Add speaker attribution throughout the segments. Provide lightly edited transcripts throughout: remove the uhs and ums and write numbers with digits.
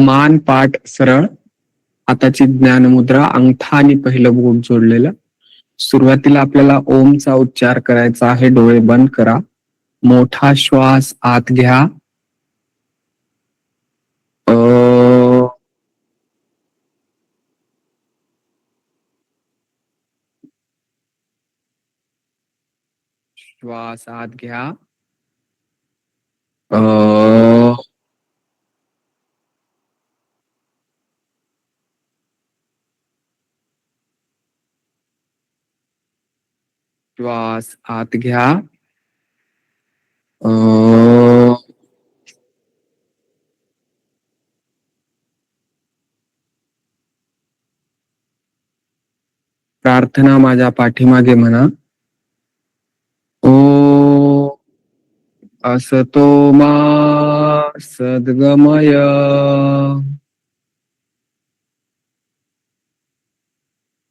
Speaker 1: मान पाठ सरळ, हाताची ज्ञानमुद्रा, अंगठा आणि पहिलं बोट जोडलेलं. सुरुवातीला आपल्याला ओमचा उच्चार करायचा आहे. डोळे बंद करा. मोठा श्वास आत घ्या. श्वास आत घ्या. श्वास आत घ्या. प्रार्थना माझ्या पाठीमागे म्हणा. ओ असतो मा सद्गमय,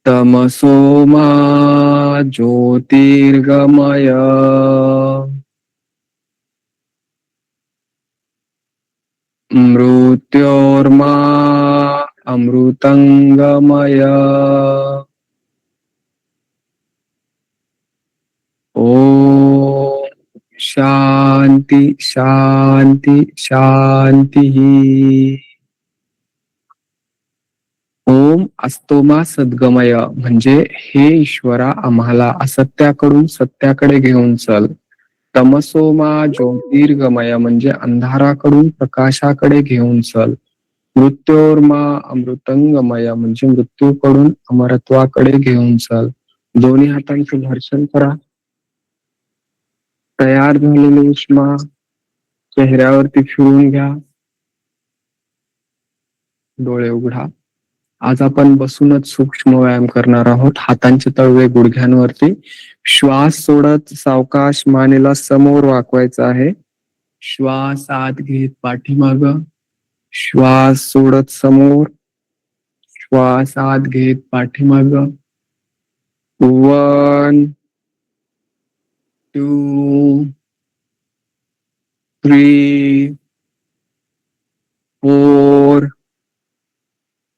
Speaker 1: तमसो मा ज्योतिर्गमय, मृत्योर्मा अमृतंगमय. ओम शांती शांती शांती. ओम अस्तोमा सद्गमय म्हणजे हे ईश्वरा आम्हाला असत्याकडून सत्याकडे घेऊन चल. तमसोमा ज्योतिर्गमय म्हणजे अंधाराकडून प्रकाशाकडे घेऊन चल. मृत्योर्मा अमृतंगमय म्हणजे मृत्यूकडून अमरत्वाकडे घेऊन चल. दोन्ही हातांचे घर्षण करा. तयार झालेली उष्मा चेहऱ्यावरती फिरून घ्या. डोळे उघडा. आज आपण बसूनच सूक्ष्म व्यायाम करणार आहोत. हातांचे तळवे गुडघ्यांवरती. श्वास सोडत सावकाश मानेला समोर वाकवायचा आहे. श्वास आत घेत पाठीमाग, श्वास सोडत समोर, श्वास आत घेत पाठीमाग. 1 2 3 4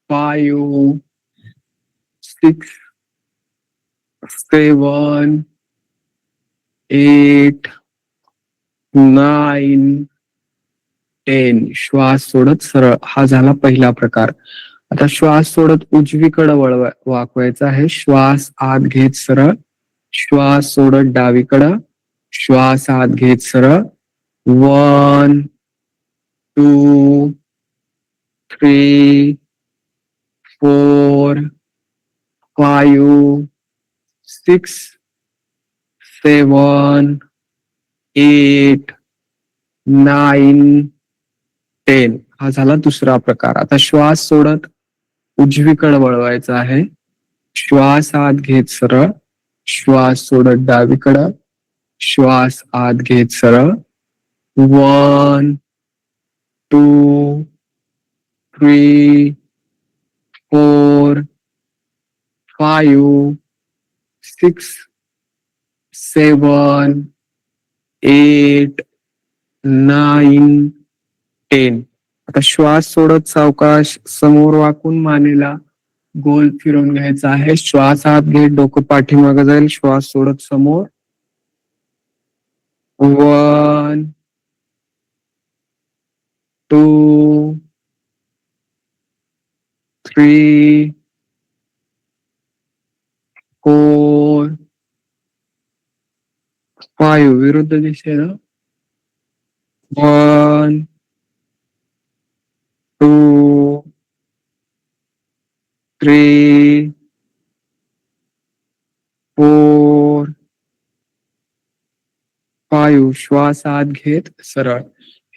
Speaker 1: 5 6 7 8 9 10. श्वास सोडत सरळ. हा झाला पहिला प्रकार. आता श्वास सोडत उजवीकडे वाकवायचा आहे. श्वास आत घेत सरळ, श्वास सोडत डावीकडं, श्वास आत घेत सरळ. 1 2 3 4 5 6 7 8 9 10. हा झाला दुसरा प्रकार. आता श्वास सोडत उजवीकडे वळवायचा आहे. श्वास आत घेत सरळ, श्वास सोडत डावीकडं, श्वास आत घेत सरळ. 1 2 3 4 5 6 7 8 9 10. आता श्वास सोडत सावकाश समोर वाकून मानेला गोल फिरवून घ्यायचा आहे. श्वास आत घेत डोकं पाठीमागे जाईल. श्वास सोडत समोर. 1 2 3 4 5. विरुद्ध दिशेनं. 1 2 3 4 5. श्वास आत घेत सरळ.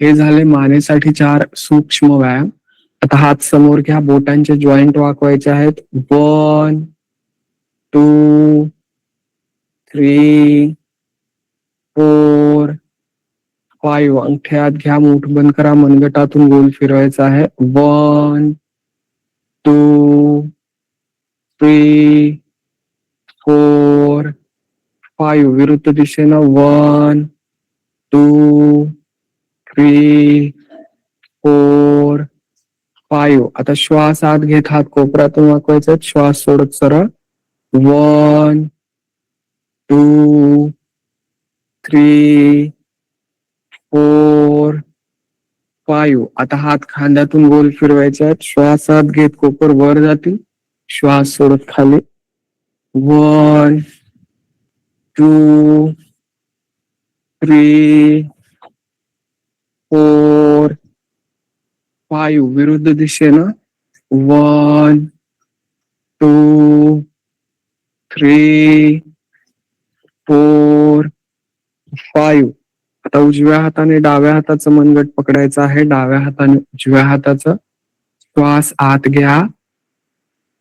Speaker 1: हे झाले मानेसाठी 4 सूक्ष्म व्यायाम. आता हात समोर घ्या. बोटांचे जॉईंट वाकवायचे आहेत. 1 2 3 4 5. अंगठे हात घ्या. मूठ बंद करा. मनगटातून गोल फिरवायचा आहे. 1 2 3 4 5. विरुद्ध दिशेनं. 1 2 3 4 5. आता श्वास आत घेत हात कोपऱ्यातून वाकवायचा, श्वास सोडत सरळ. 1, 2, 3, 4, 5. आता हात खांद्यातून गोल फिरवायचे आहेत. श्वास आत घेत कोपर वर जातील, श्वास सोडत खाली. 1, 2, 3, 4, 5. विरुद्ध दिशेनं 1, 2, 3, 4, 5. आता उजव्या हाताने डाव्या हाताचं मनगट पकडायचं आहे, डाव्या हाताने उजव्या हाताचं. श्वास आत घ्या,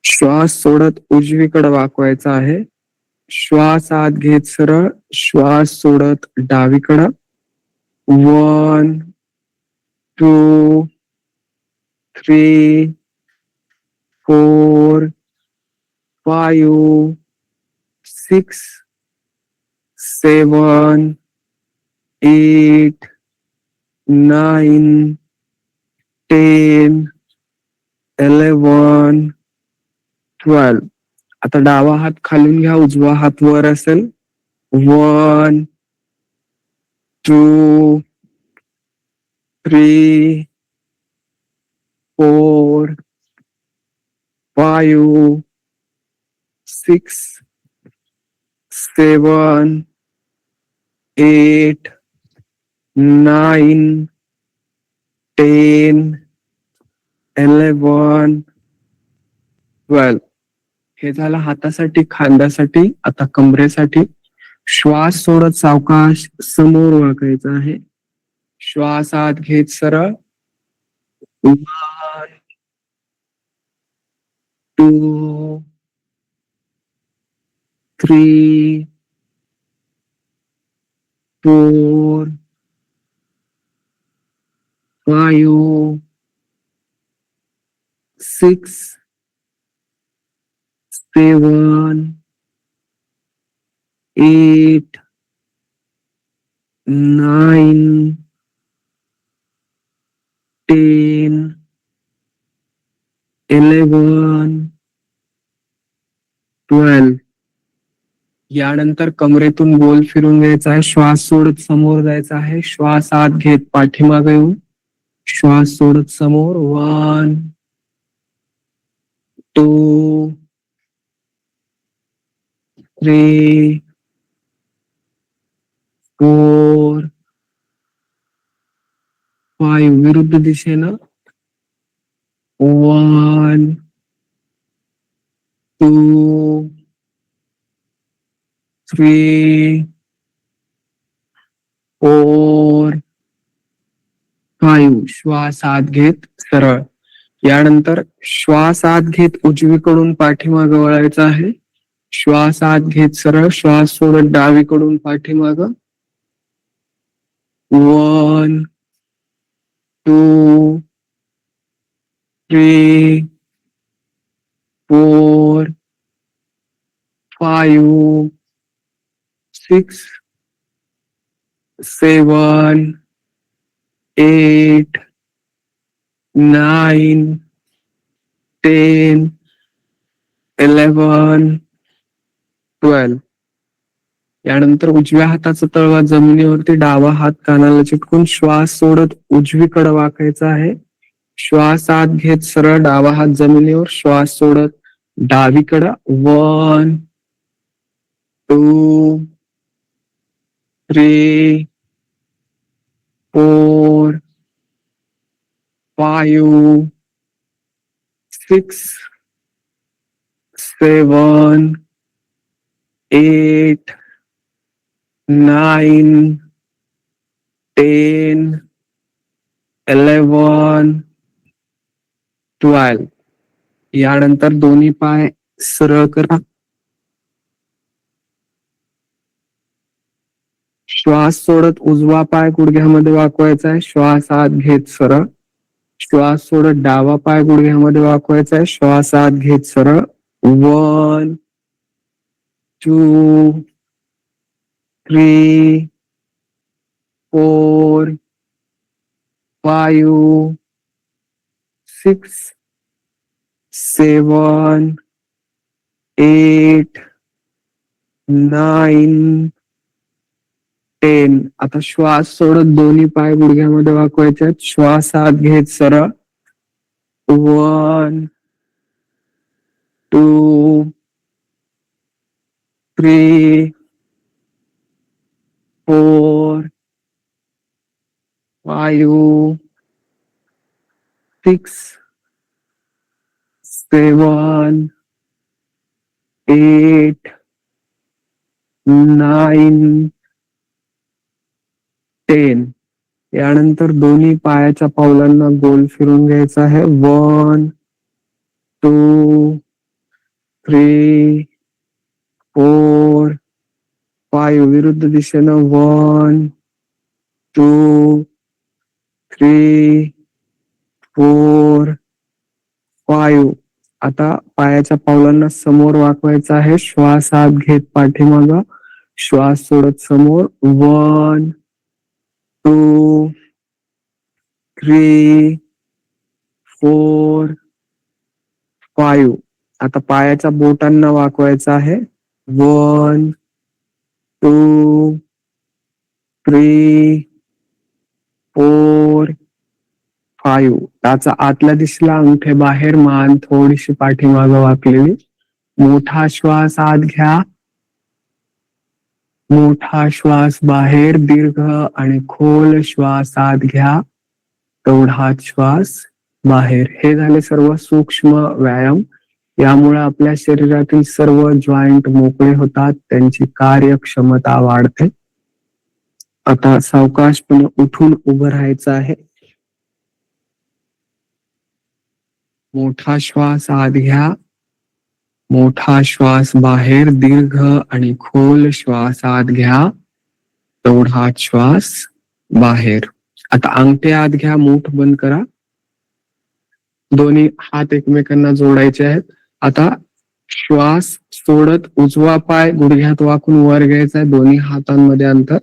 Speaker 1: श्वास सोडत उजवीकडे वाकवायचा आहे. श्वास आत घेत सरळ, श्वास सोडत डावीकडं. 1, 2, 3, 4, 5, 6, 7, 8, 9, 10, 11, 12. आता डावा हात खालून घ्या, उजवा हात वर असेल. 1, 2, 3, 4, 5, 6, 7, 8, 9, 10, 11, 12. हे झालं हातासाठी, खांद्यासाठी. आता कमरेसाठी श्वास सोडत सावकाश समोर वाकायचं आहे. श्वास आत घेत सरळ. 1, 2, 3, 4, 5, 6, 7, 8, 9, 10, 11, 12. यानंतर कमरेतून गोल फिरून घ्यायचा आहे, श्वास सोडत समोर जायचा आहे. श्वास आत घेत पाठीमागे येऊन श्वास सोडत समोर. 1, 2, 3, 4, 5. विरुद्ध दिशेनं 1, 2, 3, 4, 5. श्वास आत घेत सरळ. यानंतर श्वास आत घेत उजवीकडून पाठीमागं वळायचं आहे. श्वास आत घेत सरळ, श्वास सोडत डावीकडून पाठीमागं. 1, 2, 3, 4, 5, 6, 7, 8, 9, 10, 11, 12. यानंतर उजव्या हाताचा तळवा जमिनीवरती, डावा हात कानाला चिटकून श्वास सोडत उजवीकडे वाकायचा आहे. श्वास आत घेत सरळ, डावा हात जमिनीवर, श्वास सोडत डावीकडं. 1, 2, 3, 4, 5, 6, 7, 8, 9, 10, 11, 12. यानंतर दोन्ही पाय सरळ करा. श्वास सोडत उजवा पाय गुडघ्यामध्ये वाकवायचा आहे. श्वास आत घेत सरळ. श्वास सोडत डावा पाय गुडघ्यामध्ये वाकवायचा आहे. श्वास आत घेत सरळ. 1, 2, 3, 4, 5, 6, 7, 8, 9, 10. आता श्वास सोडत दोन्ही पाय गुडघ्यामध्ये वाकवायचे आहेत. श्वास आत घेत सरळ. 1, 2, 3, 4, 5, 6, 7, 8, 9, 10. यानंतर दोन्ही पायाच्या पावलांना गोल फिरून घ्यायचा आहे. 1, 2, 3, 4, 5. विरुद्ध दिशेनं 1, 2, 3, 4, 5. आता पायाच्या पावलांना समोर वाकवायचं आहे. श्वास आत घेत पाठीमाग, श्वास सोडत समोर. 1, 2, 3, 4, 5. आता पायाच्या बोटांना वाकवायचं आहे. 1, 2, 3, 4, 5. त्याचा आतल्या दिशेला अंगठे बाहेर, मान थोडीशी पाठीमागं वाकलेली. मोठा श्वास आत घ्या, मोठा श्वास बाहेर, दीर्घ आणि खोल श्वास आत घ्या, तेवढाच श्वास बाहेर. हे झाले सर्व सूक्ष्म व्यायाम. यामुळे आपल्या शरीरातील सर्व जॉईंट मोकळे होतात, त्यांची कार्यक्षमता वाढते. आता सावकाशपणे उठून उभं राहायचं आहे. मोठा श्वास आत घ्या, मोठा श्वास बाहेर, दीर्घ आणि खोल श्वास आत घ्या, तेवढाच श्वास बाहेर. आता अंगठे आत घ्या, मूठ बंद करा. दोन्ही हात एकमेकांना जोडायचे आहेत. आता श्वास सोडत उजवा पाय गुडघ्यात वाकून वर घ्यायचा आहे. दोन्ही हातांमध्ये अंतर.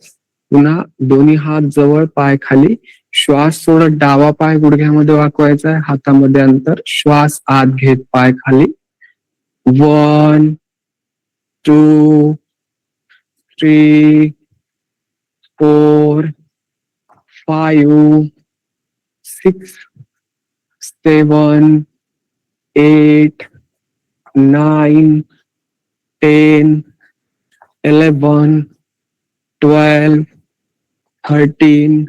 Speaker 1: पुन्हा दोन्ही हात जवळ, पाय खाली. श्वास सोडत डावा पाय गुडघ्यामध्ये वाकवायचा आहे, हातामध्ये अंतर. श्वास आत घेत पाय खाली. 1, 2, 3, 4, 5, 6, 7, 8, 9, 10, 11, 12, 13,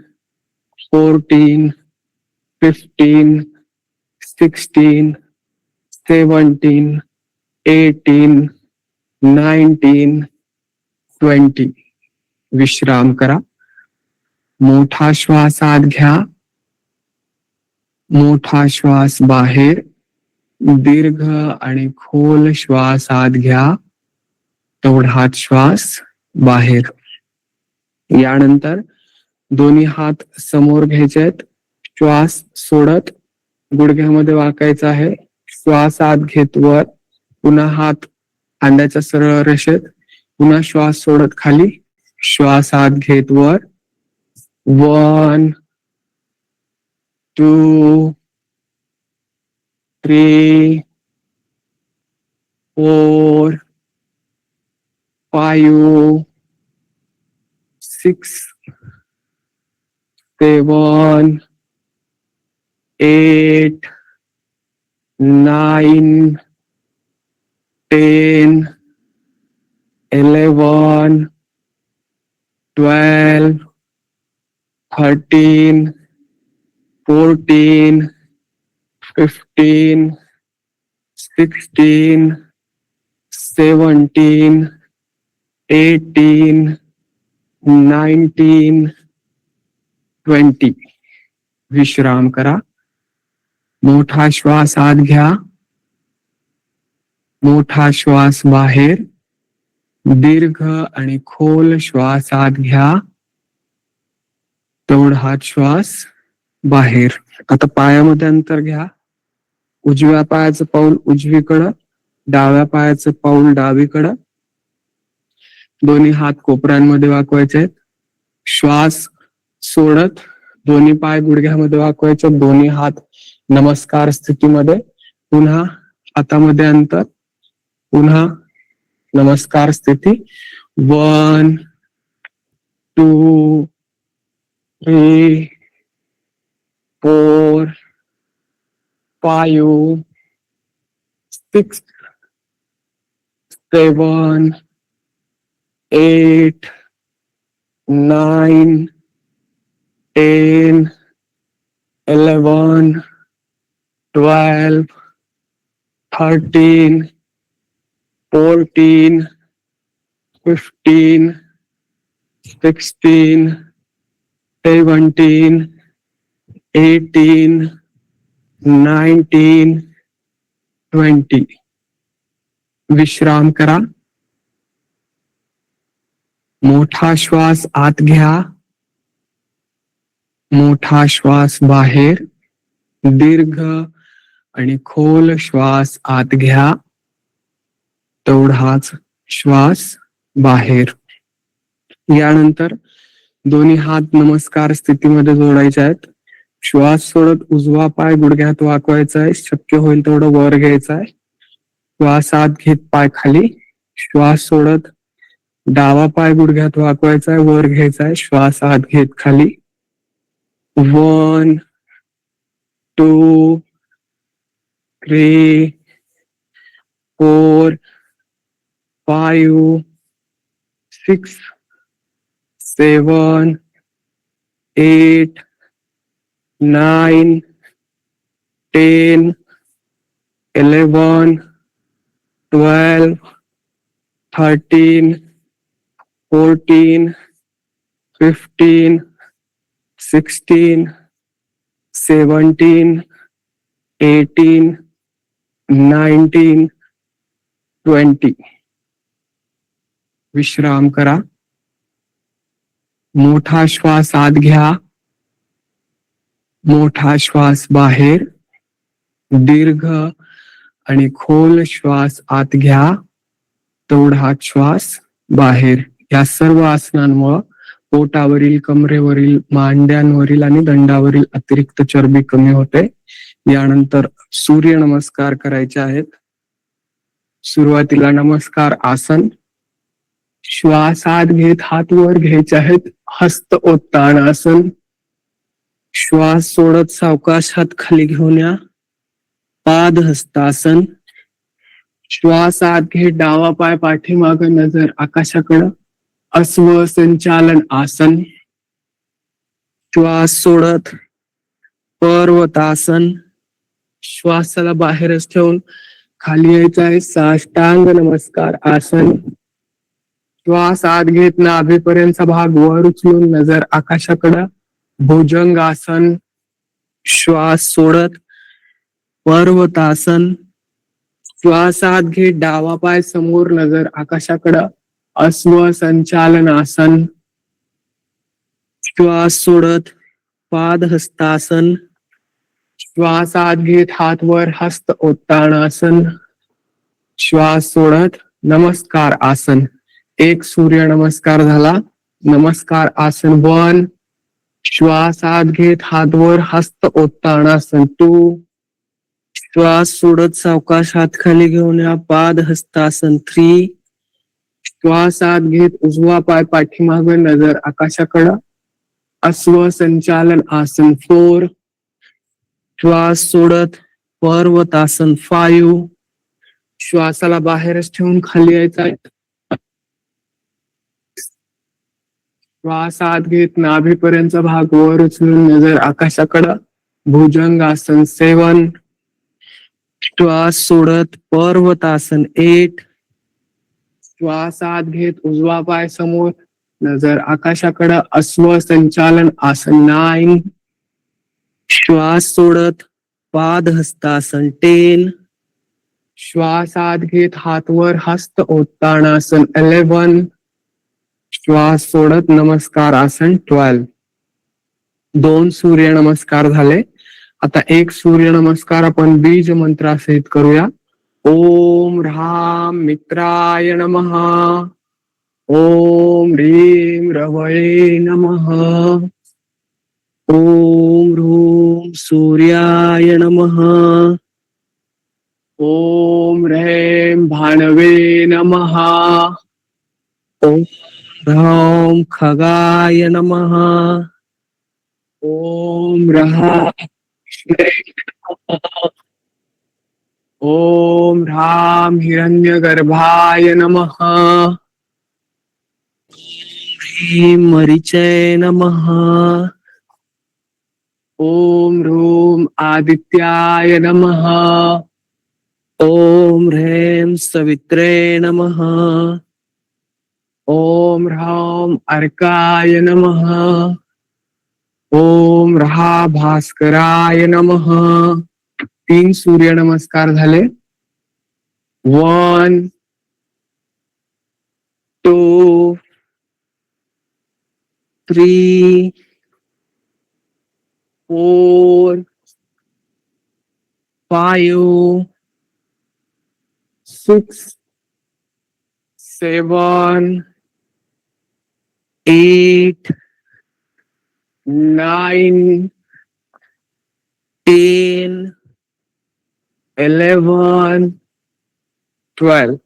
Speaker 1: 14, 15, 16, 17, 18, 19, 20. विश्राम करा. मोठा श्वास आत घ्या, मोठा श्वास बाहेर, दीर्घ आणि खोल श्वास आत घ्या, तेवढाच श्वास बाहेर. यानंतर दोन्ही हात समोर घ्यायचे आहेत. श्वास सोडत गुडघ्यामध्ये वाकायचा आहे. श्वास आत घेत वर, पुन्हा हात खांद्याच्या सरळ रेषेत, पुन्हा श्वास सोडत खाली, श्वास आत घेत वर. 1, 2, 3, 4, 5, 6, 7, 8, 9, 10, 11, 12, 13, 14, 15, 16, 17, 18, 19, 20. विश्राम करा. मोठा श्वास आत घ्या, मोठा श्वास बाहेर, दीर्घ आणि खोल श्वास आत घ्या, तेवढाच श्वास बाहेर. आता पायामध्ये अंतर घ्या. उजव्या पायाचं पाऊल उजवीकडं, डाव्या पायाचं पाऊल डावीकडं. दोन्ही हात कोपऱ्यांमध्ये वाकवायचे आहेत. श्वास सोडत दोन्ही पाय गुडघ्यामध्ये वाकवायचे, दोन्ही हात नमस्कार स्थितीमध्ये, पुन्हा हातामध्ये अंतर, पुन्हा नमस्कार स्थिती. 1 2 3 4 5 6 7 8 9 10 11 12 13 14 15 16 17 18 19 20. विश्राम करा. मोठा श्वास आत घ्या, मोठा श्वास बाहेर, दीर्घ आणि खोल श्वास आत घ्या, तेवढाच श्वास बाहेर. यानंतर दोन्ही हात नमस्कार स्थितीमध्ये जोडायचे आहेत. श्वास सोडत उजवा पाय गुडघ्यात वाकवायचा आहे, शक्य होईल तेवढं वर घ्यायचा आहे. श्वास आत घेत पाय खाली, श्वास सोडत डावा पाय गुडघ्यात वाकवायचा आहे, वर घ्यायचा आहे, श्वास आत घेत खाली. 1 2 3 4 5 6 7 8 9 10 11 12 13 14 15 16 17 18 19 20. विश्राम करा. मोठा श्वास आत घ्या, मोठा श्वास बाहेर, दीर्घ आणि खोल श्वास आत घ्या, तेवढा श्वास बाहेर. या सर्व आसनांमुळे पोटावरील, कमरेवरील, मांड्यांवरील आणि दंडावरील अतिरिक्त चरबी कमी होते. यानंतर सूर्य नमस्कार करायचे आहेत. सुरुवातीला नमस्कार आसन. श्वास आत घेत हात वर घ्यायचे आहेत, हस्त ओत्ताण आसन. श्वास सोडत सावकाश हात खाली घेऊन या, पाद हस्तासन. श्वास आत घेत डावा पाय पाठीमागे, नजर आकाशाकडं, अश्व संचालन आसन. श्वास सोडत पर्वतासन. श्वासाला बाहेरच ठेवून खाली यायचं आहे, साष्टांग नमस्कार आसन. श्वास आत घेत नाभीपर्यंतचा भाग वर उचलून नजर आकाशाकडं, भुजंग आसन. श्वास सोडत पर्वतासन. श्वास आत घेत डावा पाय समोर, नजर आकाशाकडं, अश्व संचालन आसन. श्वास सोडत पाद हस्तासन. श्वास आत घेत हात वर, हस्त ओत्ताण आसन. श्वास सोडत नमस्कार आसन. एक सूर्य नमस्कार झाला. नमस्कार आसन 1. श्वास आत घेत हात वर, हस्त ओत्ताण आसन 2. श्वास सोडत सावकाश हात खाली घेऊन या, पाद हस्तासन 3. श्वास आत घेत उजवा पाय पाठीमागे, नजर आकाशाकडं, अश्व संचालन आसन 4. श्वास सोडत पर्वतासन 5. श्वासाला बाहेरच ठेवून खाली यायचा आहे. श्वास आत घेत नाभीपर्यंतचा भाग वर उचलून नजर आकाशाकडं, भुजंग आसन 7. श्वास सोडत पर्वतासन 8. श्वास आत घेत उजवा पाय समोर, नजर आकाशाकडं, अश्व संचालन आसन 9. श्वास सोडत पाद हस्तासन 10. श्वास आत घेत हात वर, हस्त ओत्ताण आसन 11. श्वास सोडत नमस्कार आसन 12. 2 सूर्य नमस्कार झाले. आता एक सूर्य नमस्कार आपण बीज मंत्रासहित करूया. ओम ह्राम मित्राय नमः. ओम ह्रीं रवये नमः. ओम ह्रूम सूर्याय नमः. ओम ह्रैं भानवे नमः. ओम ह्रौं खगाय नमः. ओम ह्रः ओम ह्रां हिरण्यगर्भाय नमः. ह्रीं मरीचय नमः. ओम ह्रूं आदित्याय नमः. ओम ह्रैं सवित्रे नमः. ओम ह्रौं अर्काय नमः. ओम ह्रः भास्कराय नमः. 3 सूर्य नमस्कार झाले. 1 2 3 4 5 6 7 8 9 10 11 12.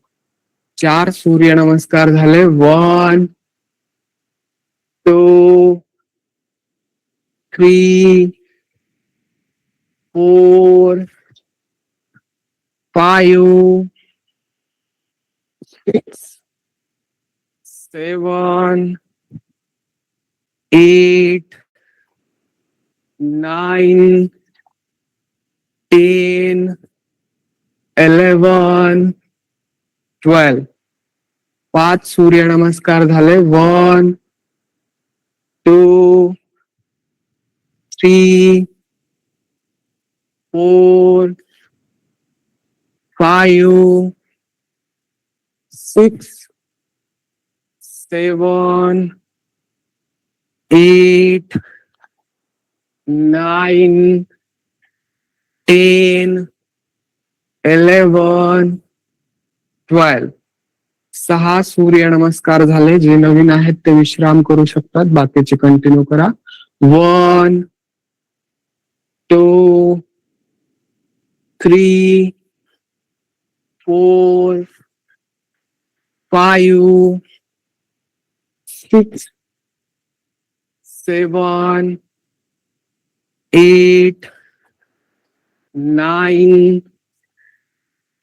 Speaker 1: 4 सूर्य नमस्कार झाले. 1 2 3 4 5 6 7 8 9 10 11 12. 5 सूर्य नमस्कार झाले. 1 2 3 4 5 6 7 8 9 10 11 12. 6 सूर्य नमस्कार झाले. जे नवीन आहेत ते विश्राम करू शकतात. बाकीचे कंटिन्यू करा. 1 2 3 4 5 6 7 8 9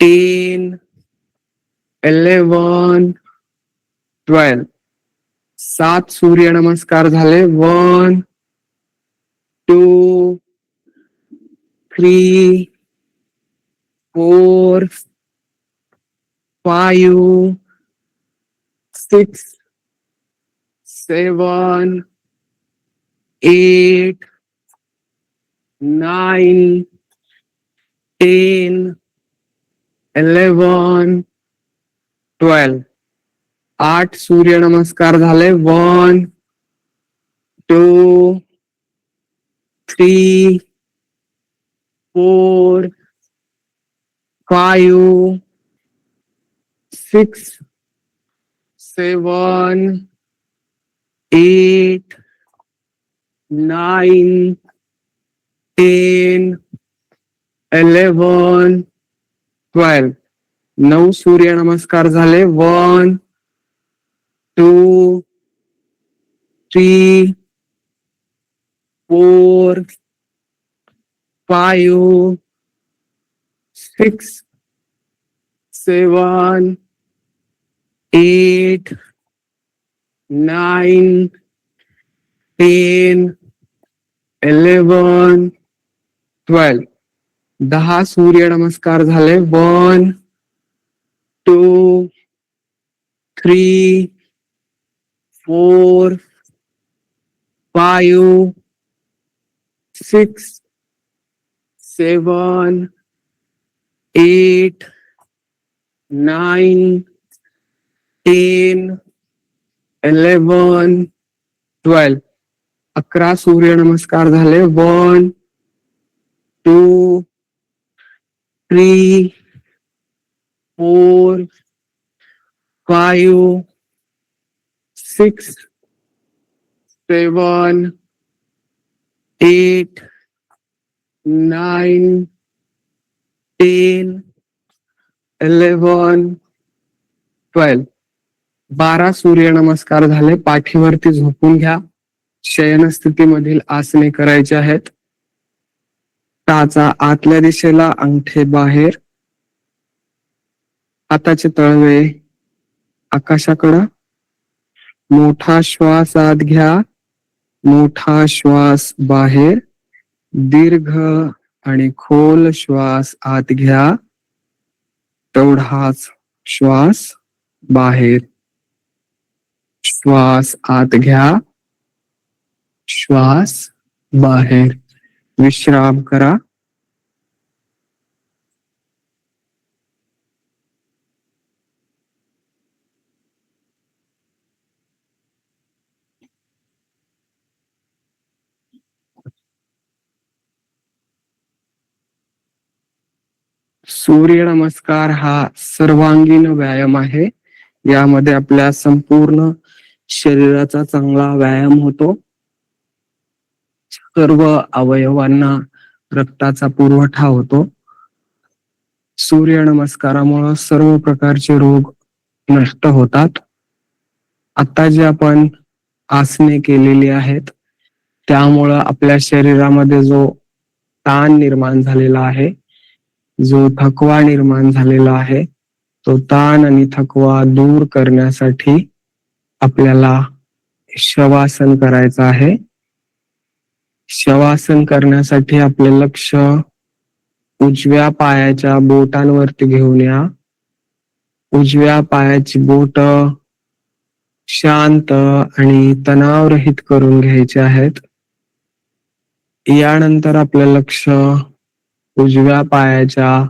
Speaker 1: 10 11 12. 7 सूर्य नमस्कार झाले. 1 2 3 4 5 6 7 8 9 10 11 12. 8 सूर्य नमस्कार झाले. 1 2 3 4 5 6 7 8 9 10 11 12. 9 सूर्य नमस्कार झाले. 1 2 3 4 5 6 7 8 9 10 11 12. 10 सूर्य नमस्कार झाले. 1 2 3 4 5 6 7 8 9 10 11 12. 11 सूर्य नमस्कार झाले. 1 2 3 4 5 6 7 8, 9, 10, 11, 12. 12 सूर्यनमस्कार झाले. पाठीवरती झोपून घ्या. शयन स्थितीमधील आसने करायची आहेत. टाचा आतल्या दिशेला, अंगठे बाहेर, हाताचे तळवे आकाशाकडं. मोठा श्वास आत घ्या, मोठा श्वास बाहेर, दीर्घ आणि खोल श्वास आत घ्या, तेवढाच श्वास बाहेर. श्वास आत घ्या, श्वास बाहेर. विश्राम करा. सूर्य नमस्कार हा सर्वांगीण व्यायाम आहे. यामध्ये आपल्या संपूर्ण शरीराचा चांगला व्यायाम होतो. सर्व अवयवांना रक्ताचा पुरवठा होतो. सूर्य नमस्कारामुळे सर्व प्रकारचे रोग नष्ट होतात. आता जे आपण आसने केलेली आहेत त्यामुळं आपल्या शरीरामध्ये जो ताण निर्माण झालेला आहे, जो थकवा निर्माण झालेला आहे, तो ताण आणि थकवा दूर करण्यासाठी आपल्याला शवासन करायचं आहे. शवासन करण्यासाठी आपले लक्ष उजव्या पायाच्या बोटांवरती घेऊन या. उजव्या पायाची बोट शांत आणि तणावरहित करून घ्यायचे आहेत. यानंतर आपलं लक्ष उजव्या पायाच्या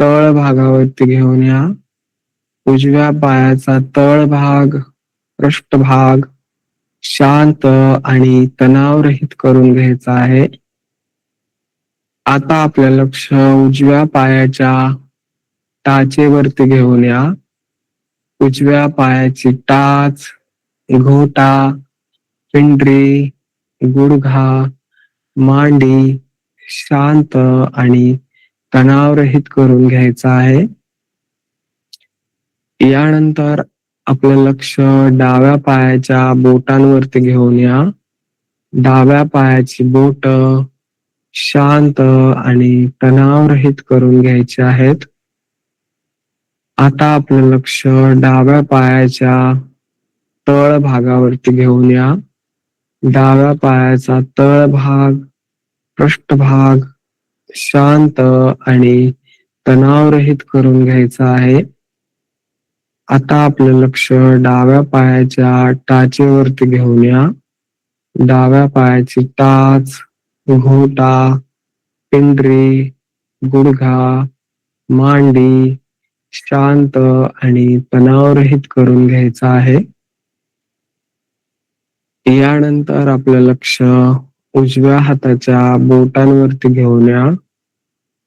Speaker 1: तळ भागावरती घेऊन या. उजव्या पायाचा तळ भाग, पृष्ठभाग शांत आणि तणावरहित करून घ्यायचा आहे. आता आपलं लक्ष उजव्या पायाच्या टाचेवरती घेऊन या. उजव्या पायाची टाच, घोटा, पिंडरी, गुडघा, मांडी शांत आणि तणावरहित करून घ्यायचा आहे. यानंतर आपलं लक्ष डाव्या पायाच्या बोटांवरती घेऊन या. डाव्या पायाची बोट शांत आणि तणावरहित करून घ्यायची आहेत. आता आपलं लक्ष डाव्या पायाच्या तळ भागावरती घेऊन या. डाव्या पायाचा तळ भाग, पृष्ठभाग शांत आणि तणावरहित करून घ्यायचा आहे. आता आपलं लक्ष डाव्या पायाच्या टाचेवरती घेऊन या. डाव्या पायाची टाच, घोटा, पिंडरी, गुडघा, मांडी शांत आणि तणावरहित करून घ्यायचा आहे. यानंतर आपलं लक्ष उजव्या हाताच्या बोटांवरती घेऊन या.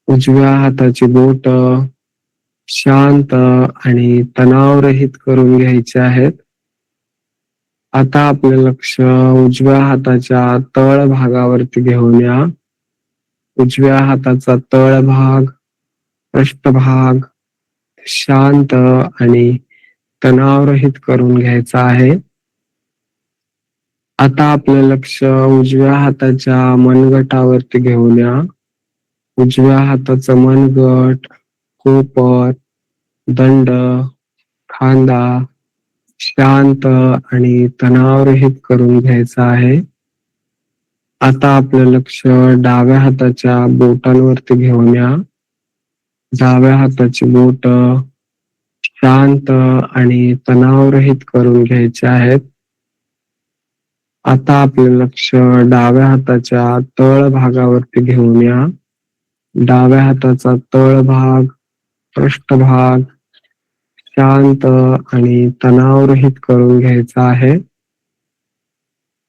Speaker 1: उजव्या हाताची बोट शांत आणि तणावरहित करून घ्यायचे आहेत. आता आपलं लक्ष उजव्या हाताच्या तळ भागावरती घेऊन या. उजव्या हाताचा तळ भाग, पृष्ठभाग शांत आणि तणावरहित करून घ्यायचा आहे. आता आपलं लक्ष उजव्या हाताच्या मनगटावरती घेऊन या. उजव्या हाताचा मनगट, कोपर, दंड, खांदा शांत आणि तणावरहित करून घ्यायचा आहे. आता आपलं लक्ष डाव्या हाताच्या बोटांवरती घेऊन या. डाव्या हाताची बोट शांत आणि तणावरहित करून घ्यायचे आहेत. आता आपलं लक्ष डाव्या हाताच्या तळ भागावरती घेऊन या. डाव्या हाताचा तळ भाग, पृष्ठभाग शांत आणि तणावरहित करून घ्यायचा आहे.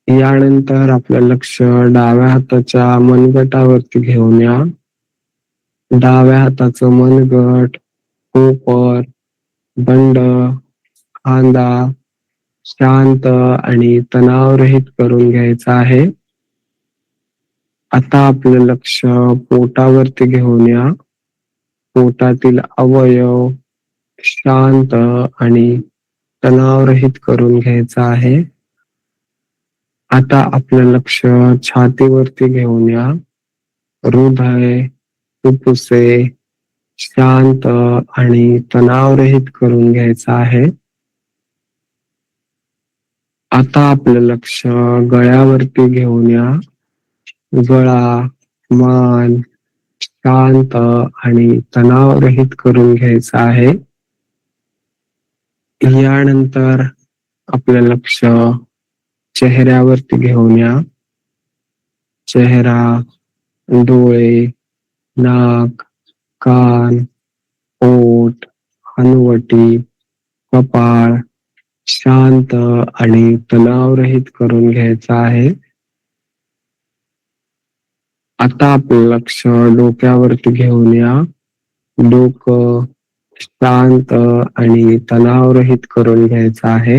Speaker 1: यानंतर आपलं लक्ष डाव्या हाताच्या मनगटावरती घेऊन या. डाव्या हाताचं मनगट, कोपर, दंड, खांदा शांत आणि तणावरहित करून घ्यायचा आहे. आता आपलं लक्ष पोटावरती घेऊन या. पोटातील अवयव शांत आणि तणावरहित करून घ्यायचा आहे. आता आपलं लक्ष छातीवरती घेऊन या. हृदय, फुफ्फुसे शांत आणि तणावरहित करून घ्यायचं आहे. आता आपलं लक्ष गळ्यावरती घेऊन या. गळा, मान शांत आणि तणावरहित करून घ्यायचं आहे. यानंतर आपलं लक्ष चेहऱ्यावरती घेऊन या. चेहरा, डोळे, नाक, कान, ओठ, हनुवटी, कपाळ शांत आणि तणावरहित करून घ्यायचं आहे. आता आपलं लक्ष डोक्यावरती घेऊन या. डोकं शांत आणि तणावरहित करून घ्यायचं आहे.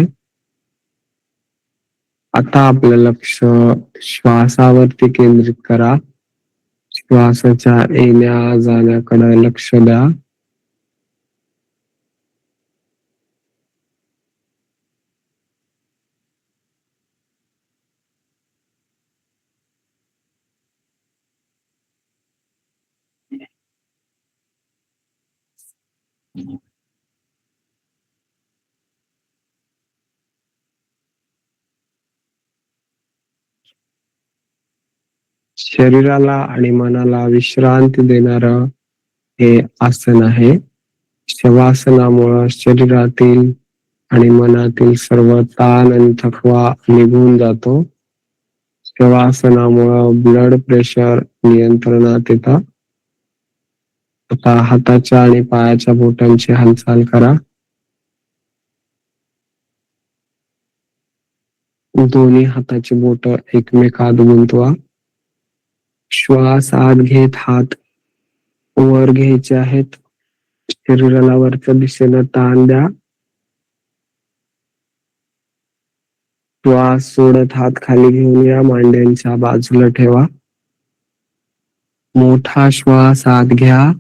Speaker 1: आता आपलं लक्ष श्वासावरती केंद्रित करा. श्वासाच्या येण्या जाण्याकडे लक्ष द्या. शरीराला आणि मनाला विश्रांती देणार हे आसन आहे. शवासनामुळे शरीरातील आणि मनातील सर्व ताण आणि थकवा निघून जातो. शवासनामुळे ब्लड प्रेशर नियंत्रणात येतं. आता हाताच्या आणि पायाच्या बोटांची हालचाल करा. दोन्ही हाताची बोट एकमेकात गुंतवा. श्वास आत घेत हात वर घ्यायचे आहेत. शरीराला वरच्या दिशेनं ताण द्या. श्वास सोडत हात खाली घेऊन या. मांड्यांच्या बाजूला ठेवा. मोठा श्वास आत घ्या.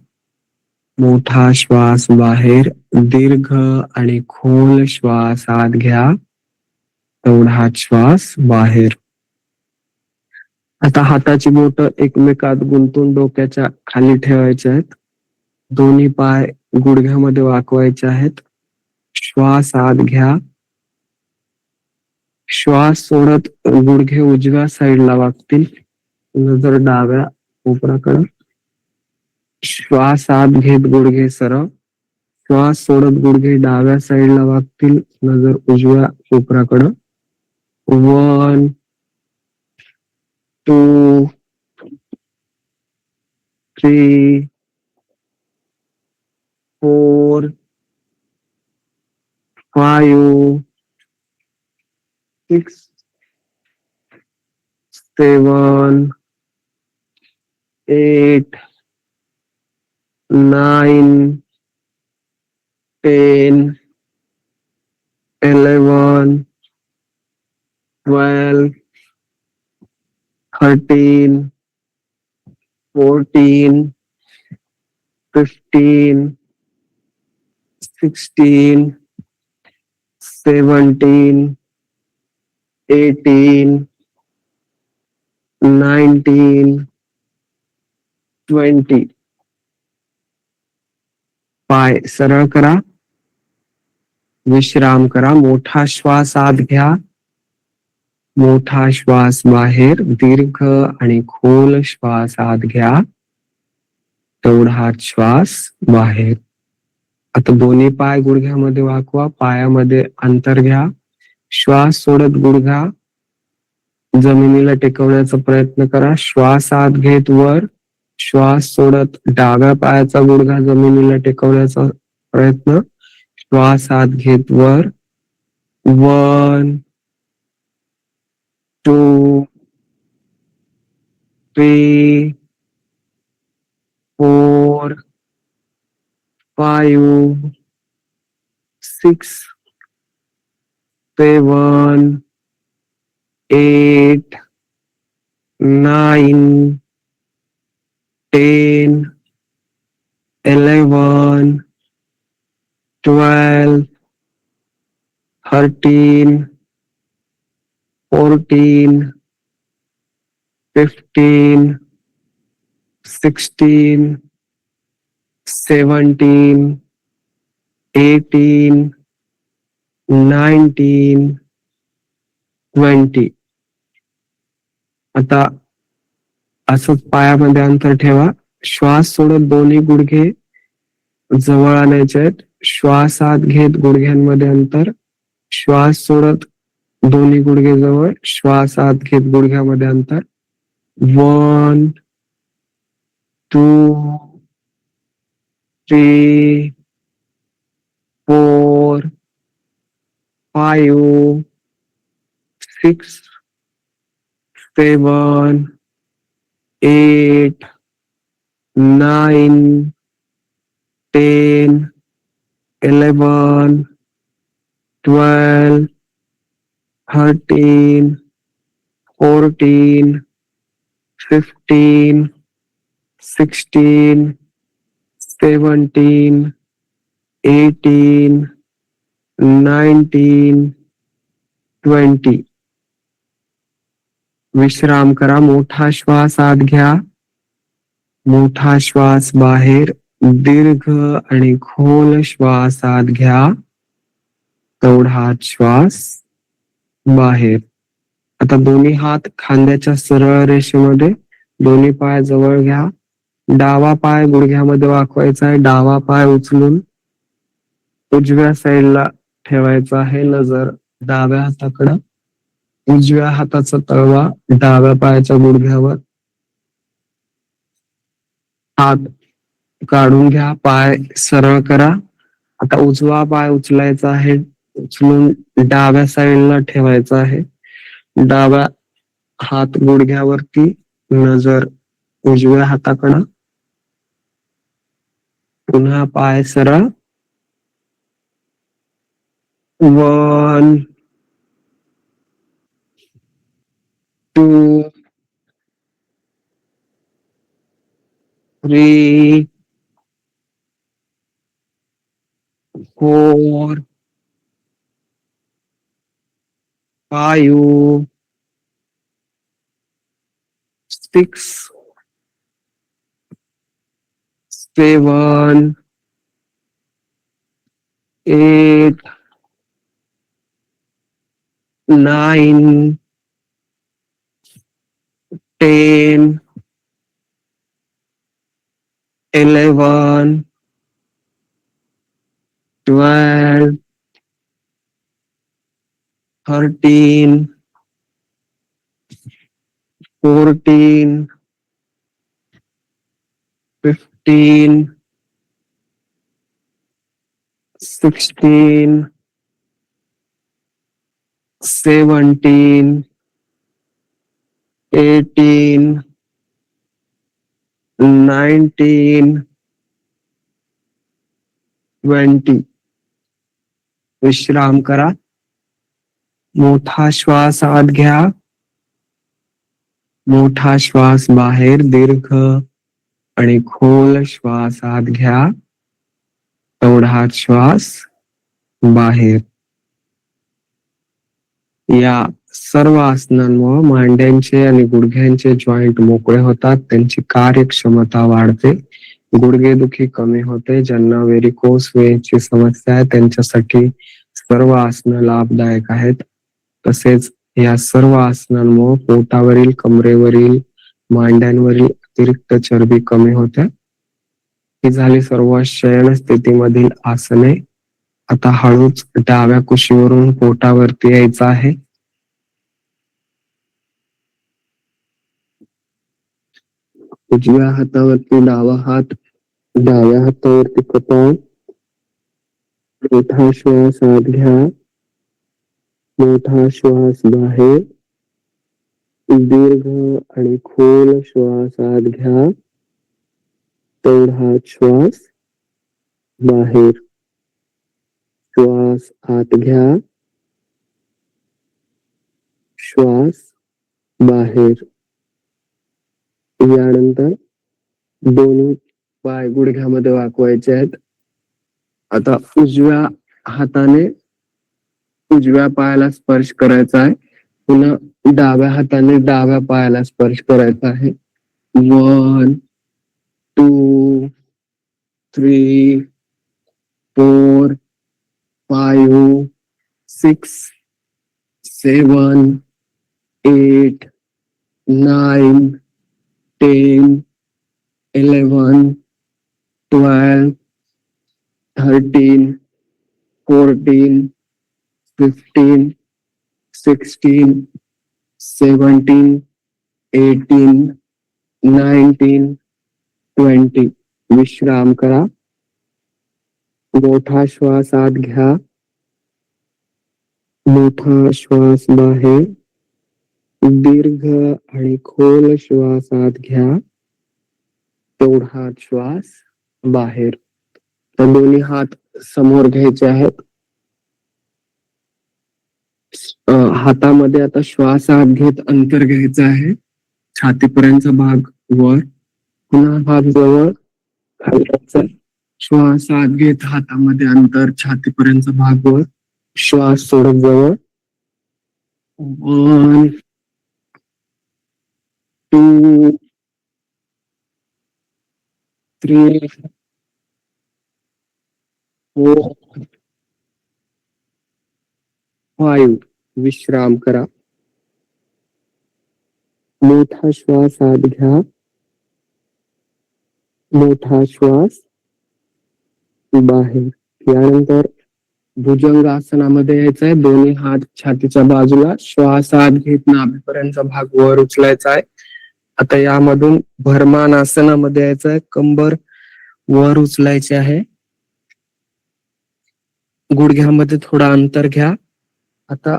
Speaker 1: मोठा श्वास बाहेर. दीर्घ आणि खोल श्वास आत घ्या. तेवढा श्वास बाहेर. आता हाताची बोट एकमेकात गुंतून डोक्याच्या खाली ठेवायचे आहेत. दोन्ही पाय गुडघ्यामध्ये वाकवायचे आहेत. श्वास आत घ्या. श्वास सोडत गुडघे उजव्या साईडला वाकतील. नजर डाव्या कोपराकडे. श्वास आत घेत गुडघे सरळ. श्वास सोडत गुडघे डाव्या साईडला वाकतील. नजर उजव्या कोपराकडे. 1 2 3 4 5 6 7 8 9 10 11 12 13 14 15 16 17 18 19 20. पाय सरळ करा. विश्राम करा. मोठा श्वास आत घ्या. मोठा श्वास बाहेर. दीर्घ आणि खोल श्वास आत घ्या. तेवढा श्वास बाहेर. आता दोन्ही पाय गुडघ्यामध्ये वाकवा. पायामध्ये अंतर घ्या. श्वास सोडत गुडघा जमिनीला टेकवण्याचा प्रयत्न करा. श्वास आत घेत वर. श्वास सोडत डाव्या पायाचा गुडघा जमिनीला टेकवण्याचा प्रयत्न. श्वास आत घेत वर. 1 2 3 4 5 6 7 8 9 10, 11, 12, 13, 14, 15, 16, 17, 18, 19, 20. आता असंच पायामध्ये अंतर ठेवा. श्वास सोडत दोन्ही गुडघे जवळ आणायचे आहेत. श्वास आत घेत गुडघ्यांमध्ये अंतर. श्वास सोडत दोन्ही गुडघे जवळ. श्वास आत घेत गुडघ्यामध्ये अंतर. 1, 2, 3, 4, 5, 6, 7, 8, 9, 10, 11, 12, 13, 14, 15, 16, 17, 18, 19, 20. विश्राम करा. मोठा श्वास आत घ्या. मोठा श्वास बाहेर. दीर्घ आणि खोल श्वास आत घ्या. तेवढाच श्वास बाहेर. आता दोन्ही हात खांद्याच्या सरळ रेषेमध्ये. दोन्ही पाय जवळ घ्या. डावा पाय गुडघ्यामध्ये वाकवायचा आहे. डावा पाय उचलून उजव्या साईडला ठेवायचा आहे. नजर डाव्या हाताकडं. उजव्या हाताचा तळवा डाव्या पायाच्या गुडघ्यावर. हात काढून घ्या. पाय सरळ करा. आता उजवा पाय उचलायचा आहे. उचलून डाव्या साईडला ठेवायचा आहे. डाव्या हात गुडघ्यावरती. नजर उजव्या हाताकडं. पुन्हा पाय सरळ. 1, 2, 3, 4, 5, 6, 7, 8, 9, 10, 11, 12, 13, 14, 15, 16, 17, 18, 19, 20. विश्राम करा. मोठा श्वास आत घ्या. मोठा श्वास बाहेर. दीर्घ आणि खोल श्वास आत घ्या. तेवढाच श्वास बाहेर. या सर्व आसनांमुळे मांड्यांचे आणि गुडघ्यांचे जॉईंट मोकळे होतात. त्यांची कार्यक्षमता वाढते. गुडघेदुखी कमी होते. ज्यांना व्हेरिकोस वेनची समस्या आहे त्यांच्यासाठी सर्व आसनं लाभदायक आहेत. तसेच या सर्व आसनांमुळे पोटावरील, कमरेवरील, मांड्यांवरील अतिरिक्त चरबी कमी होते. ही झाली सर्व शयन स्थितीमधील आसने. आता हळूच डाव्या कुशीवरून पोटावरती यायचं आहे. उजव्या हातावरती डावा हात. डाव्या हातावरती कपाळ. मोठा श्वास आत घ्या. मोठा श्वास बाहेर. दीर्घ आणि खोल श्वास आत घ्या. तेवढा श्वास बाहेर. श्वास आत घ्या. श्वास बाहेर. यानंतर दोन्ही पाय गुडघ्यामध्ये वाकवायचे आहेत. आता उजव्या हाताने उजव्या पायाला स्पर्श करायचा आहे. पुन्हा डाव्या हाताने डाव्या पायाला स्पर्श करायचा आहे. 1 2 3 4 5 6 7 8 9 10 11 12 13 14 15 16 17 18 19 20. विश्राम करा. मोठा श्वास आत घ्या. मोठा श्वास बाहेर. दीर्घ आणि खोल श्वास आत घ्या. तेवढा श्वास बाहेर. तर दोन्ही हात समोर घ्यायचे आहेत. हातामध्ये आता श्वास आत घेत अंतर घ्यायचं आहे. छातीपर्यंतचा भाग वर. पुन्हा हात जवळ खाली. श्वास आत घेत हातामध्ये अंतर, छातीपर्यंतचा भाग वर. श्वास सोडत जवळ. 1 2 3 4 5. विश्राम करा. मोठा श्वास आत घ्या. मोठा श्वास बाहेर. यानंतर भुजंगासनामध्ये यायचंय. दोन्ही हात छातीच्या बाजूला. श्वास आत घेत नाभीपर्यंतचा भाग वर उचलायचा आहे. आता यामधून भरमान आसनामध्ये यायचंय. कंबर वर उचलायची आहे. गुडघ्यामध्ये थोडा अंतर घ्या. आता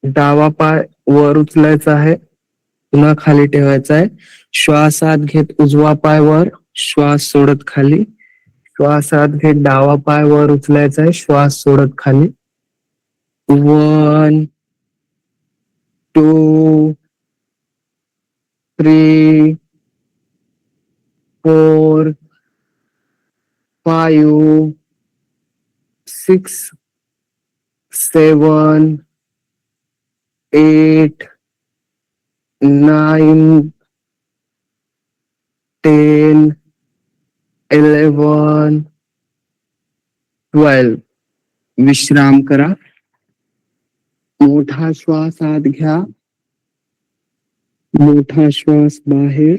Speaker 1: डावा पाय वर उचलायचा आहे. पुन्हा खाली ठेवायचा आहे. श्वास आत घेत उजवा पाय वर. श्वास सोडत खाली. श्वास आत घेत डावा पाय वर उचलायचा आहे. श्वास सोडत खाली. 1 2 3 4 5 6 7 8 9 10 11 12. विश्राम करा. मोठा श्वास आत घ्या. मोठा श्वास बाहेर.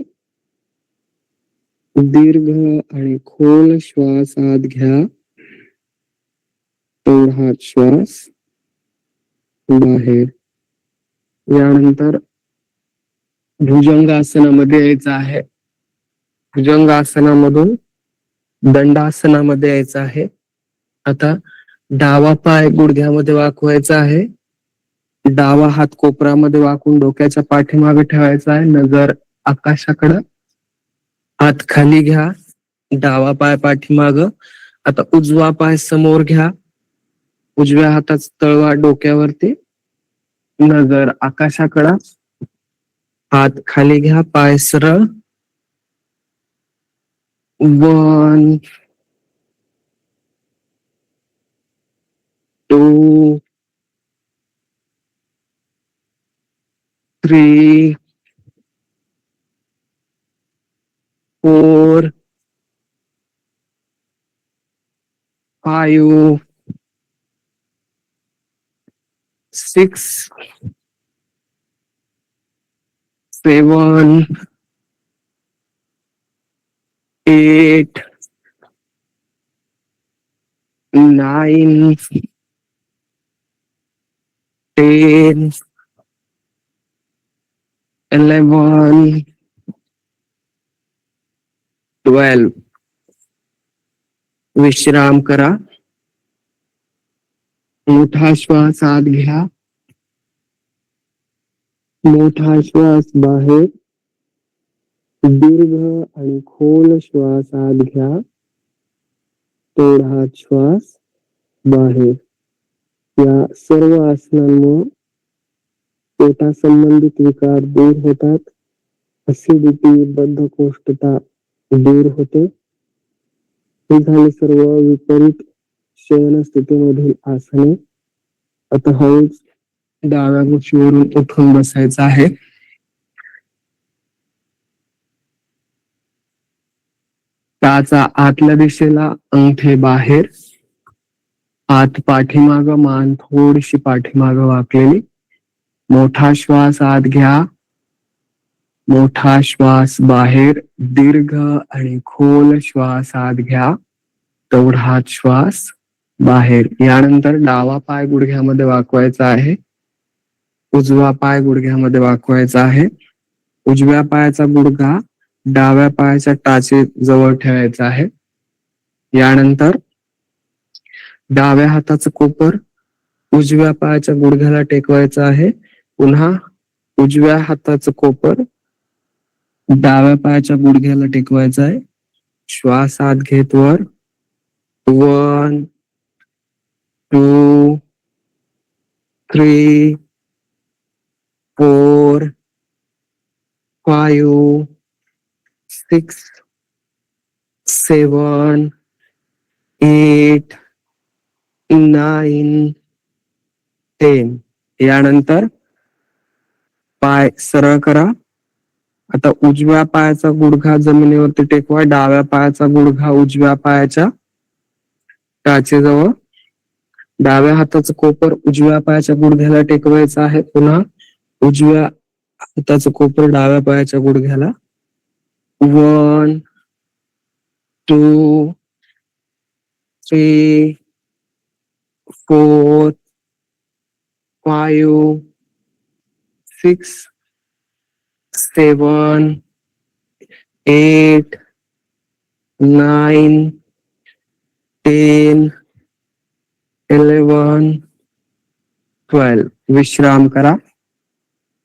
Speaker 1: दीर्घ आणि खोल श्वास आत घ्या. तेवढा श्वास बाहेर. यानंतर भुजंगासनामध्ये यायचं आहे. भुजंगासनामधून दंडासनामध्ये यायचं आहे. आता डावा पाय गुडघ्यामध्ये वाकवायचा आहे. डावा हात कोपरामध्ये वाकून डोक्याच्या पाठीमागे ठेवायचा आहे. नजर आकाशाकडं. हात खाली घ्या. डावा पाय पाठीमाग. आता उजवा पाय समोर घ्या. उजव्या हाताचा तळवा डोक्यावरती. नजर आकाशाकडं. हात खाली घ्या. पाय सरळ. 1 2 3 4 5 6 7 8 9 10 11 12. विश्राम करा. मोठा श्वास आत घ्या. मोठा श्वास बाहेर. दीर्घ आणि खोल श्वास आत घ्या. तेवढा श्वास बाहेर. या सर्व आसनांमुळे पोटासंबंधित विकार दूर होतात. ऍसिडिटी, बद्धकोष्ठता दूर होते. हे झाले सर्व विपरीत शयन स्थितीमधील आसने. आता हळूच डाव्या कुशीवरून उठून बसायचं आहे. त्याचा आतल्या दिशेला अंगठे बाहेर, हात पाठीमाग, मान थोडीशी पाठीमाग वाकलेली. मोठा श्वास आत घ्या, मोठा श्वास बाहेर, दीर्घ आणि खोल श्वास आत घ्या, तेवढाच श्वास बाहेर. यानंतर डावा पाय गुडघ्यामध्ये वाकवायचा आहे, उजवा पाय गुडघ्यामध्ये वाकवायचा आहे. उजव्या पायाचा गुडघा डाव्या पायाच्या टाचे जवळ ठेवायचा आहे. यानंतर डाव्या हाताचं कोपर उजव्या पायाच्या गुडघ्याला टेकवायचं आहे. पुन्हा उजव्या हाताचं कोपर डाव्या पायाच्या गुडघ्याला टेकवायचं आहे. श्वास आत घेत वर. 1 2 3 4 5 6 7 8 9 10. यानंतर पाय सरळ करा. आता उजव्या पायाचा गुडघा जमिनीवरती टेकवा, डाव्या पायाचा गुडघा उजव्या पायाच्या टाचेजवळ. डाव्या हाताचं कोपर उजव्या पायाच्या गुडघ्याला टेकवायचं आहे. पुन्हा उजव्या हाताचं कोपर डाव्या पायाच्या गुडघ्याला. 1 2 3 4 5 6 7 8 9 10 11 12. विश्राम करा.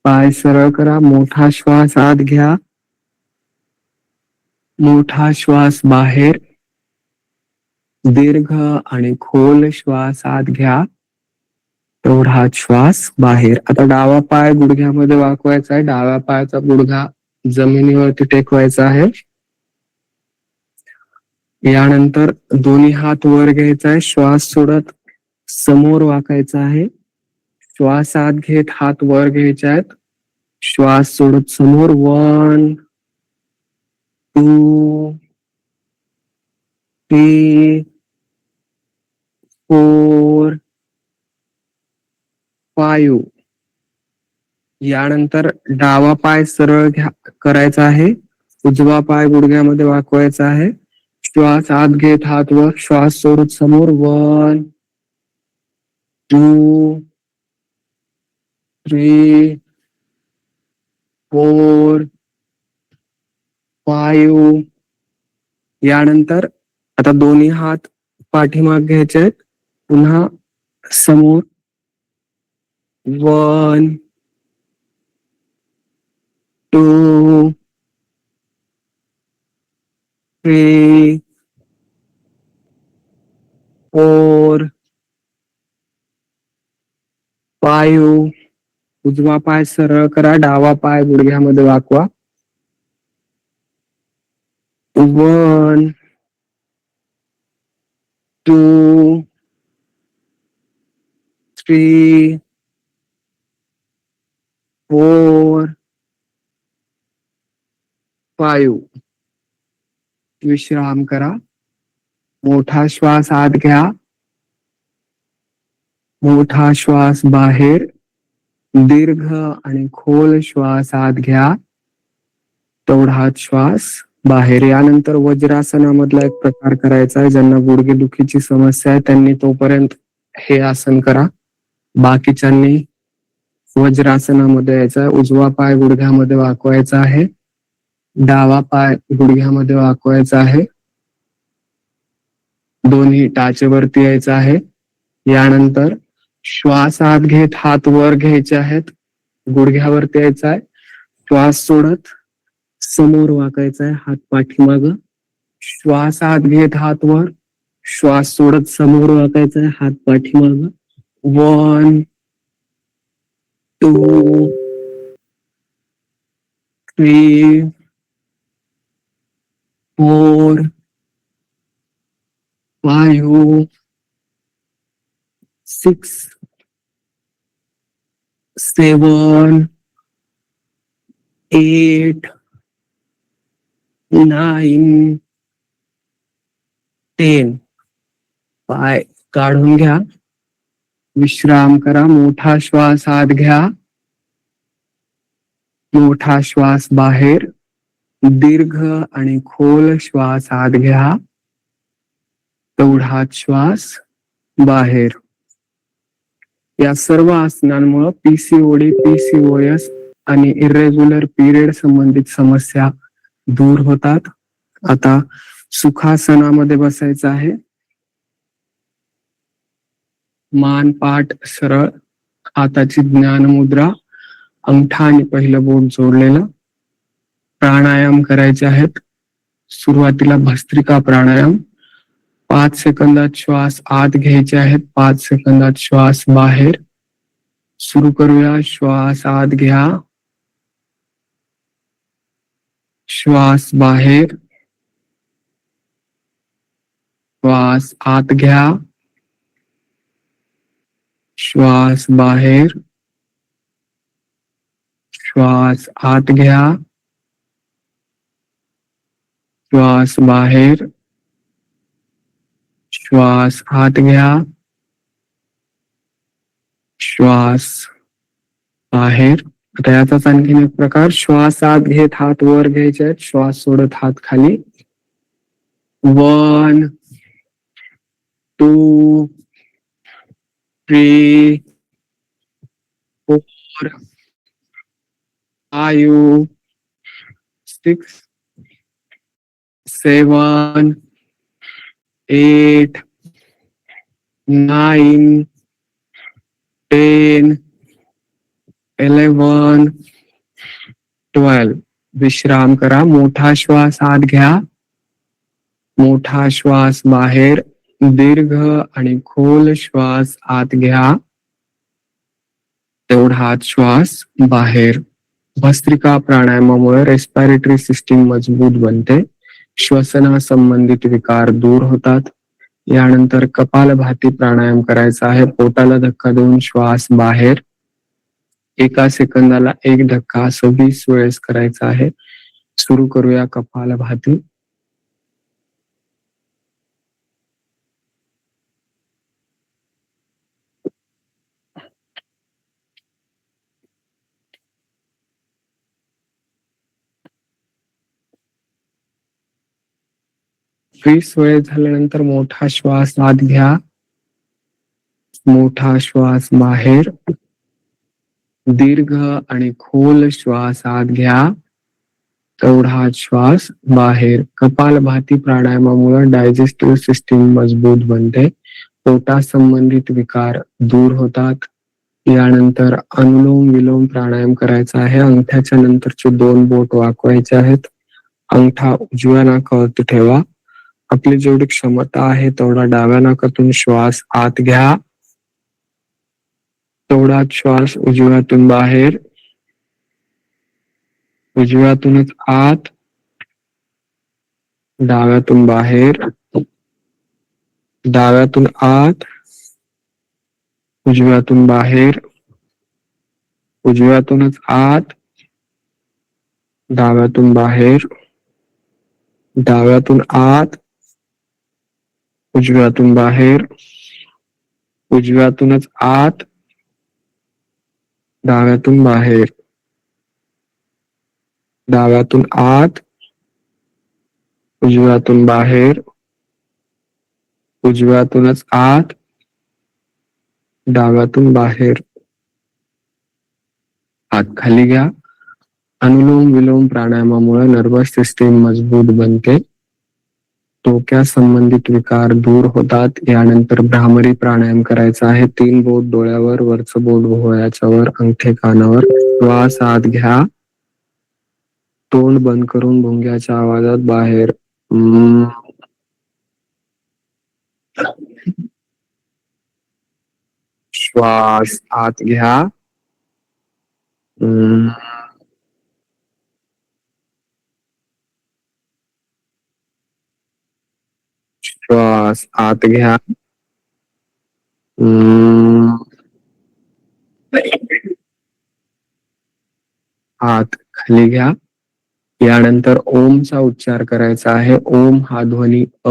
Speaker 1: पाय सरळ करा. मोठा श्वास आत घ्या, मोठा श्वास बाहेर, दीर्घ आणि खोल श्वास आत घ्या, तेवढाच श्वास बाहेर. आता डावा पाय गुडघ्यामध्ये वाकवायचा आहे. डाव्या पायाचा गुडघा जमिनीवरती टेकवायचा आहे. यानंतर दोन्ही हात वर घ्यायचा आहे. श्वास सोडत समोर वाकायचा आहे. श्वास आत घेत हात वर घ्यायचे आहेत. श्वास सोडत समोर. 1 2 3 4 5. यानंतर डावा पाय सरळ करायचा आहे. उजवा पाय गुडघ्यामध्ये वाकवायचा आहे. श्वास आत घेत हात वर, श्वास सोडत समोर. 1 2 3 4 5. यानंतर आता दोन्ही हात पाठीमाग घ्यायचे आहेत. पुन्हा समोर. 1 2 3 4 5. उजवा पाय सरळ करा. डावा पाय गुडघ्यामध्ये वाकवा. 1 2 3 4 5. विश्राम करा. मोठा श्वास आत घ्या, मोठा श्वास बाहेर, दीर्घ आणि खोल श्वास आत घ्या, तेवढाच श्वास बाहेर. यानंतर वज्रासनामधला एक प्रकार करायचा आहे. ज्यांना गुडघेदुखीची समस्या आहे त्यांनी तोपर्यंत हे आसन करा. बाकीच्यांनी वज्रासनामध्ये यायचं आहे. उजवा पाय गुडघ्यामध्ये वाकवायचा आहे, डावा पाय गुडघ्यामध्ये वाकवायचा आहे, दोन्ही टाचेवरती यायचं आहे. यानंतर श्वास आत घेत हात वर घ्यायचे आहेत, गुडघ्यावरती यायचा आहे. श्वास सोडत समोर वाकायचा आहे, हात पाठीमाग. श्वास आत घेत हात वर, श्वास सोडत समोर वाकायचा आहे, हात पाठीमाग. 1 2 3 4 5 6 7 8 9 10. पाय काढून घ्या. विश्राम करा. मोठा श्वास आत घ्या. मोठा श्वास बाहेर. दीर्घ आणि खोल श्वास आत घ्या. तेवढाच श्वास बाहेर. या सर्व आसनांमुळे पीसीओडी, पीसीओएस आणि इरेग्युलर पिरियड संबंधित समस्या दूर होतात. आता सुखासनामध्ये बसायचं आहे. मान पाठ सरळ, हाताची ज्ञान मुद्रा, अंगठा आणि पहिलं बोट जोडलेलं. प्राणायाम करायचे आहेत. सुरुवातीला भस्त्रिका प्राणायाम. 5 सेकंदात श्वास आत घ्यायचे आहेत, 5 सेकंदात श्वास बाहेर. सुरू करूया. श्वास आत घ्या, श्वास बाहेर. श्वास आत घ्या, श्वास बाहेर. श्वास आत घ्या, श्वास बाहेर. श्वास आत घ्या, श्वास बाहेर. आता याचाच आणखीन एक प्रकार. श्वास आत घेत हात वर घ्यायचे आहेत, श्वास सोडत हात खाली. 1 2 3 4 5 6 7 8 9 10 11 12. विश्राम करा. मोठा श्वास आत घ्या, मोठा श्वास बाहेर. दीर्घ आणि खोल श्वास आत घ्या, तेवढाच श्वास बाहेर. भस्त्रिका प्राणायामामुळे रेस्पिरेटरी सिस्टीम मजबूत बनते. श्वसनासंबंधित विकार दूर होतात. यानंतर कपालभाती प्राणायाम करायचा आहे. पोटाला धक्का देऊन श्वास बाहेर. 1 सेकंदाला 1 धक्का, असं 20 वेळेस करायचं आहे. सुरू करूया कपालभाती. वीस वेळेस झाल्यानंतर मोठा श्वास आत घ्या, मोठा श्वास बाहेर. दीर्घ आणि खोल श्वास आत घ्या, तेवढा श्वास बाहेर. कपालभाती प्राणायामामुळे डायजेस्टिव्ह सिस्टीम मजबूत बनते. पोटा संबंधित विकार दूर होतात. यानंतर अनुलोम विलोम प्राणायाम करायचा आहे. अंगठ्याच्या नंतरचे 2 बोट वाकवायचे आहेत. अंगठा उजव्या नाकावरती ठेवा. आपली जेवढी क्षमता आहे तेवढा डाव्या नाकातून श्वास आत घ्या, तेवढाच श्वास उजव्यातून बाहेर. उजव्यातूनच आत, डाव्यातून बाहेर. डाव्यातून आत, उजव्यातून बाहेर. उजव्यातूनच आत, डाव्यातून बाहेर. डाव्यातून आत, उजव्यातून बाहेर. उजव्यातूनच आत, डाव्यातून बाहेर. डाव्यातून आत, उजव्यातून बाहेर. उजव्यातूनच आत, डाव्यातून बाहेर. हात खाली घ्या. अनुलोम विलोम प्राणायामामुळे नर्वस सिस्टीम मजबूत बनते. डोक्या संबंधित विकार दूर होतात. यानंतर भ्रामरी प्राणायाम करायचा आहे. 3 बोट डोळ्यावर, वरचं बोट भोवळ्याच्या वर, अंगठे कानावर. श्वास आत घ्या, तोंड बंद करून भुंग्याच्या आवाजात बाहेर. श्वास आत घ्या, श्वास आत घ्या. अं, हात खाली घ्या. यानंतर ओमचा उच्चार करायचा आहे. ओम हा ध्वनी अ,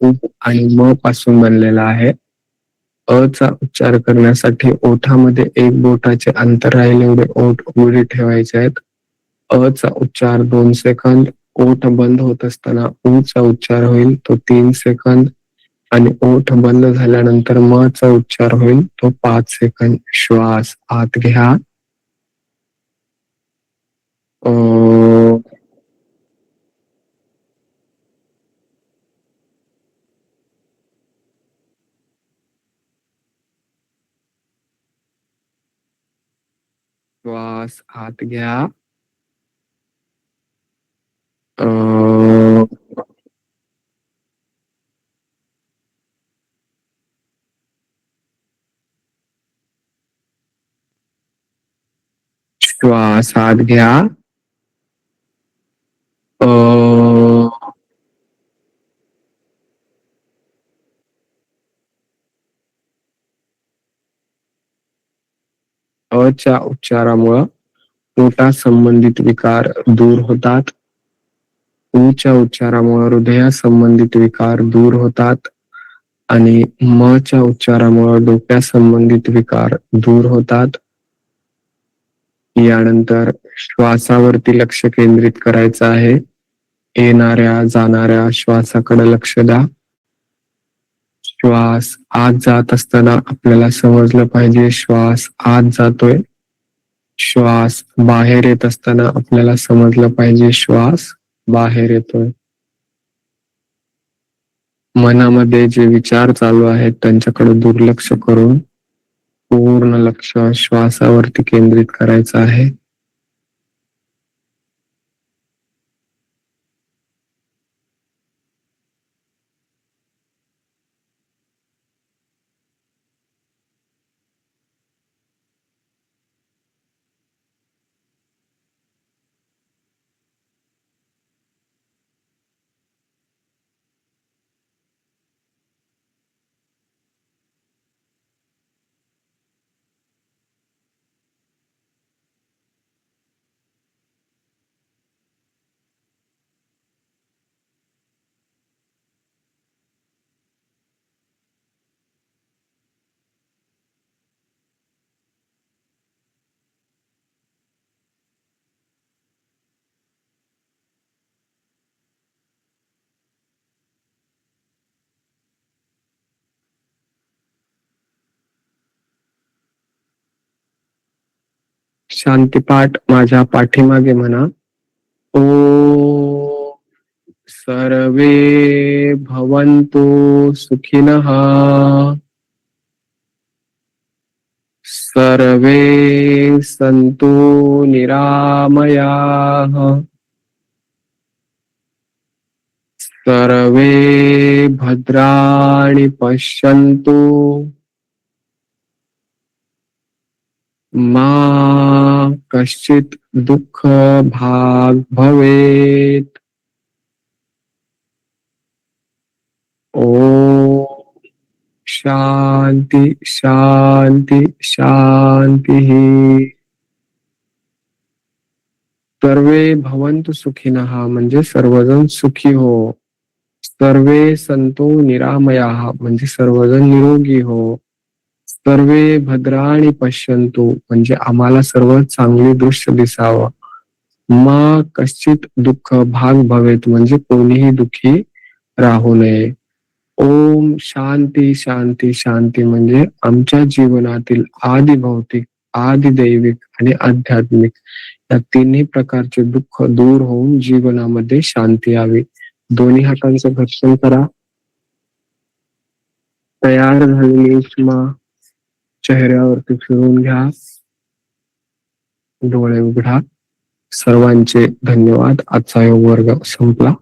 Speaker 1: उ आणि म पासून बनलेला आहे. अ चा उच्चार करण्यासाठी ओठामध्ये एक बोटाचे अंतर राहील एवढे ओठ उघडे ठेवायचे आहेत. अ चा उच्चार 2 सेकंद. ओठ बंद होत असताना उ चा उच्चार होईल तो 3 सेकंद आणि ओठ बंद झाल्यानंतर म चा उच्चार होईल तो 5 सेकंद. श्वास आत घ्या. श्वास आत घ्या. अ, श्वास आत घ्या. अ, अ च्या उच्चारामुळं पोटा संबंधित विकार दूर होतात. उ च्या उच्चारामुळे हृदयासंबंधित विकार दूर होतात आणि म च्या उच्चारामुळे डोक्यासंबंधित विकार दूर होतात. यानंतर श्वासावरती लक्ष केंद्रित करायचं आहे. येणाऱ्या जाणाऱ्या श्वासाकडे लक्ष द्या. श्वास आत जात असताना आपल्याला समजलं पाहिजे श्वास आत जातोय. श्वास बाहेर येत असताना आपल्याला समजलं पाहिजे श्वास बाहेर येतोय. मनामध्ये जे विचार चालू आहेत त्यांच्याकडे दुर्लक्ष करून पूर्ण लक्ष श्वासावरती केंद्रित करायचं आहे. शांतीपाठ माझ्या पाठीमागे म्हणा. ओ सर्वे भवन्तु सुखिनः. सर्वे सन्तु निरामयाः. सर्वे भद्राणि पश्यन्तु. मा कश्चित् दुःख भाग भवेत्. ओ शांती शांती शांती. सर्वे भवन्तु सुखिनः म्हणजे सर्वजण सुखी हो. सर्वे संतो निरामयाः म्हणजे सर्वजण निरोगी हो. सर्वे भद्राणि पश्यन्तु म्हणजे आम्हाला सर्व चांगले दृश्य दिसावं. मा कश्चित दुःख भाग भवेत म्हणजे कोणीही दुःखी राहू नये. ओम शांती शांती शांती म्हणजे आमच्या जीवनातील आदि भौतिक, आदि दैविक आणि आध्यात्मिक या तिन्ही प्रकारचे दुःख दूर होऊन जीवनामध्ये शांती यावी. दोन्ही हातांचं घर्षण करा. तयार झालेली उष्मा चेहऱ्यावरती फिरून घ्या. डोळे उघडा. सर्वांचे धन्यवाद. आजचा योग वर्ग संपला.